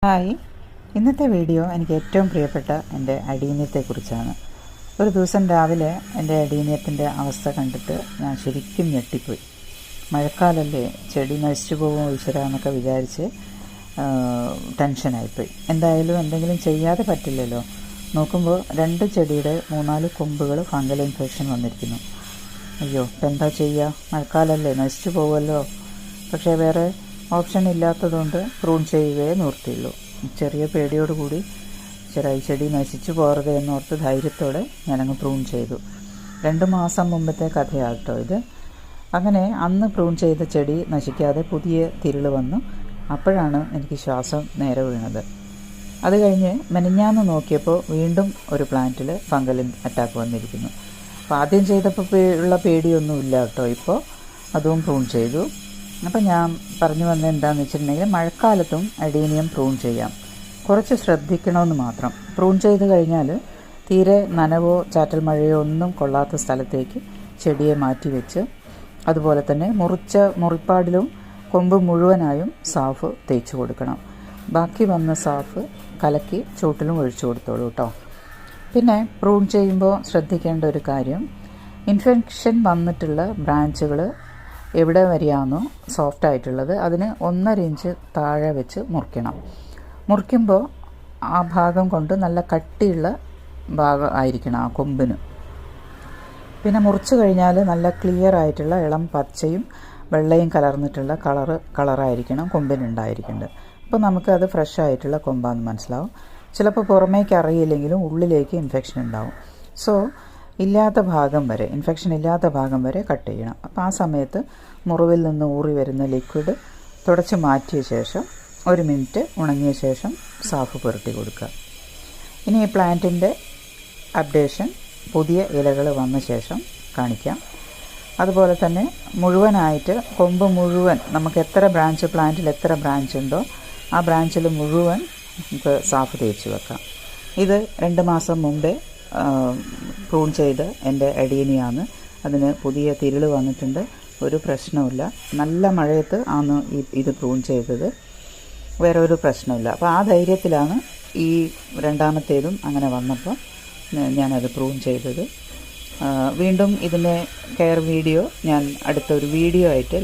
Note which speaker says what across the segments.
Speaker 1: Hi, ഇന്നത്തെ video എനിക്ക് ഏറ്റവും പ്രിയപ്പെട്ട എൻ്റെ അടീനിയത്തെക്കുറിച്ചാണ്. ഒരു ദിവസം രാവിലെ എൻ്റെ അടീനിയത്തിൻ്റെ അവസ്ഥ കണ്ടിട്ട് ഞാൻ ശരിക്കും ഞെട്ടിപ്പോയി. മഴക്കാലല്ലേ, ചെടി നശിച്ചു പോകുമോ ഈശ്വര എന്നൊക്കെ വിചാരിച്ച് ടെൻഷനായിപ്പോയി. എന്തായാലും എന്തെങ്കിലും ചെയ്യാതെ പറ്റില്ലല്ലോ. നോക്കുമ്പോൾ 2 ചെടിയുടെ 3-4 കൊമ്പുകൾ ഫംഗൽ ഇൻഫെക്ഷൻ വന്നിരിക്കുന്നു. അയ്യോ, ഇപ്പം എന്താ ചെയ്യുക? മഴക്കാലല്ലേ, നശിച്ചു പോകുമല്ലോ. പക്ഷേ വേറെ ഓപ്ഷൻ ഇല്ലാത്തതുകൊണ്ട് പ്രൂൺ ചെയ്യുകയേ നിവൃത്തിയുള്ളൂ. ചെറിയ പേടിയോടുകൂടി ചെടി നശിച്ചു പോകരുത് എന്നോർത്ത് ധൈര്യത്തോടെ ഞാനങ്ങ് പ്രൂൺ ചെയ്തു. 2 മാസം മുമ്പത്തെ കഥയാട്ടോ ഇത്. അങ്ങനെ അന്ന് പ്രൂൺ ചെയ്ത ചെടി നശിക്കാതെ പുതിയ തിരിൾ വന്നു. അപ്പോഴാണ് എനിക്ക് ശ്വാസം നേരെ വീണത്. അത് കഴിഞ്ഞ് മെനഞ്ഞാന്ന് നോക്കിയപ്പോൾ വീണ്ടും ഒരു പ്ലാന്റിൽ ഫംഗൽ അറ്റാക്ക് വന്നിരിക്കുന്നു. അപ്പോൾ ആദ്യം ചെയ്തപ്പോൾ ഉള്ള പേടിയൊന്നുമില്ല കേട്ടോ. ഇപ്പോൾ അതും പ്രൂൺ ചെയ്തു. അപ്പം ഞാൻ പറഞ്ഞു വന്നത് എന്താണെന്ന് വെച്ചിട്ടുണ്ടെങ്കിൽ, മഴക്കാലത്തും അഡീനിയം പ്രൂൺ ചെയ്യാം. കുറച്ച് ശ്രദ്ധിക്കണമെന്ന് മാത്രം. പ്രൂൺ ചെയ്ത് കഴിഞ്ഞാൽ തീരെ നനവോ ചാറ്റൽ മഴയോ ഒന്നും കൊള്ളാത്ത സ്ഥലത്തേക്ക് ചെടിയെ മാറ്റി വെച്ച്, അതുപോലെ തന്നെ മുറിപ്പാടിലും കൊമ്പ് മുഴുവനായും സാഫ് തേച്ച് കൊടുക്കണം. ബാക്കി വന്ന സാഫ് കലക്കി ചൂട്ടിലും ഒഴിച്ചു കൊടുത്തോളൂ കേട്ടോ. പിന്നെ പ്രൂൺ ചെയ്യുമ്പോൾ ശ്രദ്ധിക്കേണ്ട ഒരു കാര്യം, ഇൻഫെക്ഷൻ വന്നിട്ടുള്ള ബ്രാഞ്ചുകൾ എവിടെ വരെയാണോ സോഫ്റ്റ് ആയിട്ടുള്ളത് അതിന് 1.5 ഇഞ്ച് താഴെ വെച്ച് മുറിക്കണം. മുറിക്കുമ്പോൾ ആ ഭാഗം കൊണ്ട് നല്ല കട്ടിയുള്ള ഭാഗം ആയിരിക്കണം ആ കൊമ്പിന്. പിന്നെ മുറിച്ച് കഴിഞ്ഞാൽ നല്ല ക്ലിയർ ആയിട്ടുള്ള ഇളം പച്ചയും വെള്ളയും കലർന്നിട്ടുള്ള കളറായിരിക്കണം കൊമ്പിനുണ്ടായിരിക്കേണ്ടത്. അപ്പോൾ നമുക്കത് ഫ്രഷ് ആയിട്ടുള്ള കൊമ്പാന്ന് മനസ്സിലാവും. ചിലപ്പോൾ പുറമേക്ക് അറിയില്ലെങ്കിലും ഉള്ളിലേക്ക് ഇൻഫെക്ഷൻ ഉണ്ടാവും. സോ ഇൻഫെക്ഷൻ ഇല്ലാത്ത ഭാഗം വരെ കട്ട് ചെയ്യണം. അപ്പോൾ ആ സമയത്ത് മുറിവിൽ നിന്ന് ഊറി വരുന്ന ലിക്വിഡ് തുടച്ച് മാറ്റിയ ശേഷം 1 മിനിറ്റ് ഉണങ്ങിയ ശേഷം സാഫ് പുരട്ടി കൊടുക്കുക. ഇനി ഈ പ്ലാന്റിൻ്റെ അപ്ഡേഷൻ പുതിയ ഇലകൾ വന്ന ശേഷം കാണിക്കാം. അതുപോലെ തന്നെ മുഴുവനായിട്ട് കൊമ്പ് മുഴുവൻ നമുക്ക് പ്ലാന്റിൽ എത്ര ബ്രാഞ്ച് ഉണ്ടോ ആ ബ്രാഞ്ചിൽ മുഴുവൻ നമുക്ക് സാഫ് തേച്ച് വെക്കാം. ഇത് 2 മാസം മുമ്പേ പ്രൂൺ ചെയ്ത് എൻ്റെ അഡീനിയാണ്. അതിന് പുതിയ തിരിൾ വന്നിട്ടുണ്ട്. ഒരു പ്രശ്നമില്ല. നല്ല മഴയത്ത് ആണ് ഇത് പ്രൂൺ ചെയ്തത്. വേറെ ഒരു പ്രശ്നമില്ല. അപ്പോൾ ആ ധൈര്യത്തിലാണ് ഈ രണ്ടാമത്തേതും അങ്ങനെ വന്നപ്പോൾ ഞാനത് പ്രൂൺ ചെയ്തത്. വീണ്ടും ഇതിൻ്റെ കെയർ വീഡിയോ ഞാൻ അടുത്തൊരു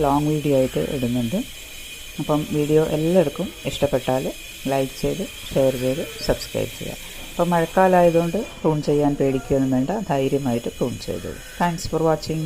Speaker 1: ലോങ് വീഡിയോ ആയിട്ട് ഇടുന്നുണ്ട്. അപ്പം വീഡിയോ എല്ലാവർക്കും ഇഷ്ടപ്പെട്ടാൽ ലൈക്ക് ചെയ്ത് ഷെയർ ചെയ്ത് സബ്സ്ക്രൈബ് ചെയ്യുക. അപ്പോൾ മഴക്കാലമായതുകൊണ്ട് പ്രൂൺ ചെയ്യാൻ പേടിക്കുകയൊന്നും വേണ്ട, ധൈര്യമായിട്ട് പ്രൂൺ ചെയ്തോളൂ. Thanks for watching.